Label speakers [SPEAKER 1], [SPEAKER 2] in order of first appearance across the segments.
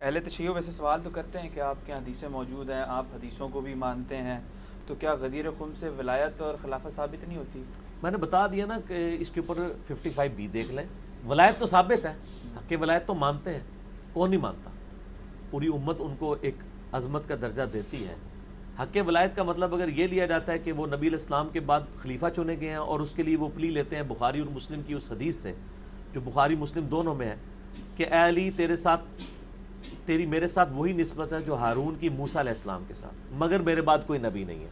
[SPEAKER 1] اہل تشیع ویسے سوال تو کرتے ہیں کہ آپ کے حدیثیں موجود ہیں، آپ حدیثوں کو بھی مانتے ہیں، تو کیا غدیر خم سے ولایت اور خلافت ثابت نہیں ہوتی؟
[SPEAKER 2] میں نے بتا دیا نا کہ اس کے اوپر 55B دیکھ لیں. ولایت تو ثابت ہے، حق ولایت تو مانتے ہیں، کون نہیں مانتا؟ پوری امت ان کو ایک عظمت کا درجہ دیتی ہے. حق ولایت کا مطلب اگر یہ لیا جاتا ہے کہ وہ نبی علیہ السلام کے بعد خلیفہ چنے گئے ہیں اور اس کے لیے وہ پلی لیتے ہیں بخاری اور مسلم کی اس حدیث سے جو بخاری مسلم دونوں میں ہے کہ اے علی تیری میرے ساتھ وہی نسبت ہے جو ہارون کی موسیٰ علیہ السلام کے ساتھ، مگر میرے بعد کوئی نبی نہیں ہے.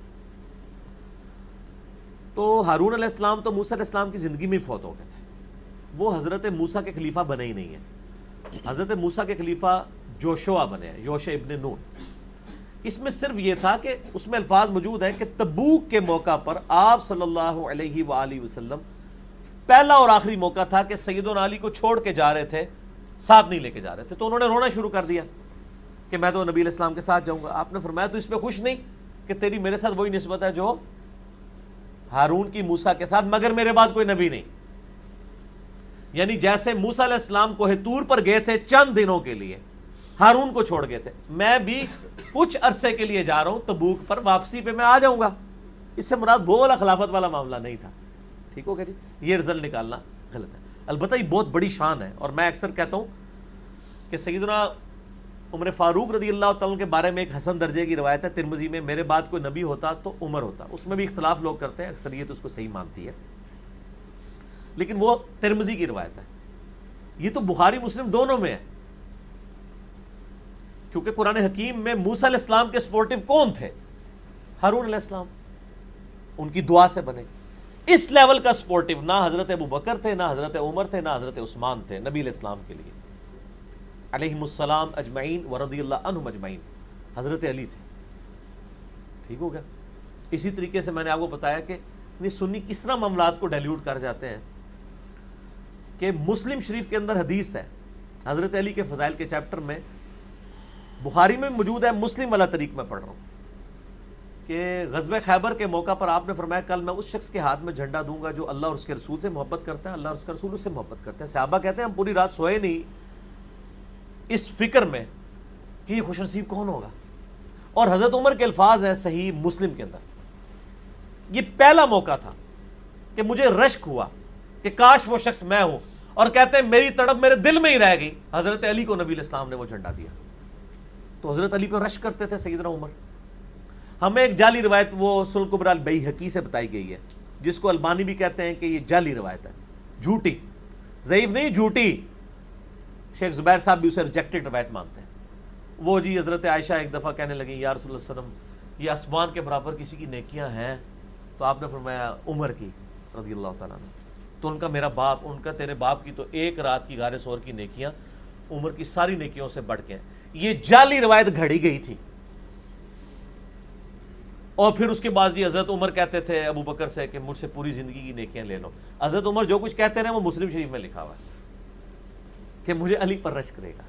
[SPEAKER 2] تو ہارون علیہ السلام تو موسیٰ علیہ السلام کی زندگی میں ہی فوت ہو گئے تھے، وہ حضرت موسیٰ کے خلیفہ بنے ہی نہیں ہیں. حضرت موسیٰ کے خلیفہ جوشوا بنے ہیں، یوشع ابن نون. اس میں صرف یہ تھا کہ اس میں الفاظ موجود ہیں کہ تبوک کے موقع پر آپ صلی اللہ علیہ وآلہ وسلم پہلا اور آخری موقع تھا کہ سیدنا علی کو چھوڑ کے جا رہے تھے، ساتھ نہیں لے کے جا رہے تھے، تو انہوں نے رونا شروع کر دیا کہ میں تو نبی علیہ السلام کے ساتھ جاؤں گا. آپ نے فرمایا تو اس پہ خوش نہیں کہ تیری میرے ساتھ وہی نسبت ہے جو ہارون کی موسیٰ کے ساتھ، مگر میرے بعد کوئی نبی نہیں. یعنی جیسے موسیٰ علیہ السلام کوہ طور پر گئے تھے چند دنوں کے لیے، ہارون کو چھوڑ گئے تھے، میں بھی کچھ عرصے کے لیے جا رہا ہوں تبوک پر، واپسی پہ میں آ جاؤں گا. اس سے مراد وہ والا خلافت والا معاملہ نہیں تھا. ٹھیک ہو گیا جی؟ یہ رزلٹ نکالنا غلط ہے. البتہ یہ بہت بڑی شان ہے، اور میں اکثر کہتا ہوں کہ سیدنا عمر فاروق رضی اللہ تعالیٰ کے بارے میں ایک حسن درجے کی روایت ہے ترمذی میں، میرے بعد کوئی نبی ہوتا تو عمر ہوتا. اس میں بھی اختلاف لوگ کرتے ہیں، اکثریت اس کو صحیح مانتی ہے، لیکن وہ ترمذی کی روایت ہے. یہ تو بخاری مسلم دونوں میں ہے، کیونکہ قرآن حکیم میں موسیٰ علیہ السلام کے سپورٹیو کون تھے؟ ہارون علیہ السلام. ان کی دعا سے بنے. اس لیول کا سپورٹیو نہ حضرت ابو بکر تھے، نہ حضرت عمر تھے، نہ حضرت عثمان تھے نبی علیہ السلام کے لیے علیہم السلام اجمعین ورضی اللہ عنہم اجمعین. حضرت علی تھے. ٹھیک ہو گیا؟ اسی طریقے سے میں نے آپ کو بتایا کہ سنی کس طرح معاملات کو ڈیلیوٹ کر جاتے ہیں کہ مسلم شریف کے اندر حدیث ہے حضرت علی کے فضائل کے چیپٹر میں، بخاری میں موجود ہے، مسلم والا طریق میں پڑھ رہا ہوں کہ غزوہ خیبر کے موقع پر آپ نے فرمایا کل میں اس شخص کے ہاتھ میں جھنڈا دوں گا جو اللہ اور اس کے رسول سے محبت کرتا ہے، اللہ اور اس کا رسول اس سے محبت کرتے ہیں. صحابہ کہتے ہیں ہم پوری رات سوئے نہیں اس فکر میں کہ یہ خوش نصیب کون ہوگا. اور حضرت عمر کے الفاظ ہیں صحیح مسلم کے اندر، یہ پہلا موقع تھا کہ مجھے رشک ہوا کہ کاش وہ شخص میں ہوں، اور کہتے ہیں میری تڑپ میرے دل میں ہی رہ گئی. حضرت علی کو نبی علیہ السلام نے وہ جھنڈا دیا، تو حضرت علی پہ رشک کرتے تھے سیدنا عمر. ہمیں ایک جعلی روایت وہ سنن کبری البیہقی سے بتائی گئی ہے، جس کو البانی بھی کہتے ہیں کہ یہ جعلی روایت ہے، جھوٹی، ضعیف نہیں، جھوٹی. شیخ زبیر صاحب بھی اسے ریجیکٹڈ روایت مانتے ہیں. وہ جی حضرت عائشہ ایک دفعہ کہنے لگیں یا رسول اللہ صلی اللہ علیہ وسلم یہ آسمان کے برابر کسی کی نیکیاں ہیں؟ تو آپ نے فرمایا عمر کی رضی اللہ تعالیٰ عنہ. تو ان کا میرا باپ، ان کا تیرے باپ کی تو ایک رات کی غار ثور کی نیکیاں عمر کی ساری نیکیوں سے بڑھ کے ہیں. یہ جعلی روایت گھڑی گئی تھی. اور پھر اس کے بعد جی حضرت عمر کہتے تھے ابو بکر سے کہ مجھ سے پوری زندگی کی نیکیاں لے لو. حضرت عمر جو کچھ کہتے ہیں وہ مسلم شریف میں لکھا ہوا ہے کہ مجھے علی پر رشک کرے گا.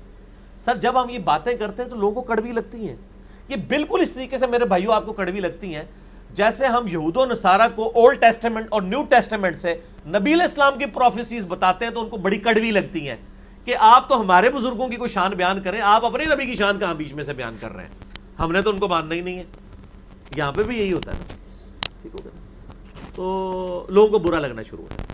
[SPEAKER 2] سر جب ہم یہ باتیں کرتے ہیں تو لوگوں کو کڑوی لگتی ہیں. یہ بالکل اس طریقے سے میرے بھائیوں آپ کو کڑوی لگتی ہیں جیسے ہم یہود و نصارہ کو اولڈ ٹیسٹمنٹ اور نیو ٹیسٹمنٹ سے نبی علیہ السلام کی پروفیسیز بتاتے ہیں تو ان کو بڑی کڑوی لگتی ہیں کہ آپ تو ہمارے بزرگوں کی کوئی شان بیان کریں، آپ اپنے نبی کی شان کہاں بیچ میں سے بیان کر رہے ہیں؟ ہم نے تو ان کو ماننا ہی نہیں ہے. یہاں پہ بھی یہی ہوتا ہے نا. ٹھیک ہو گیا؟ تو لوگوں کو برا لگنا شروع ہوتا ہے.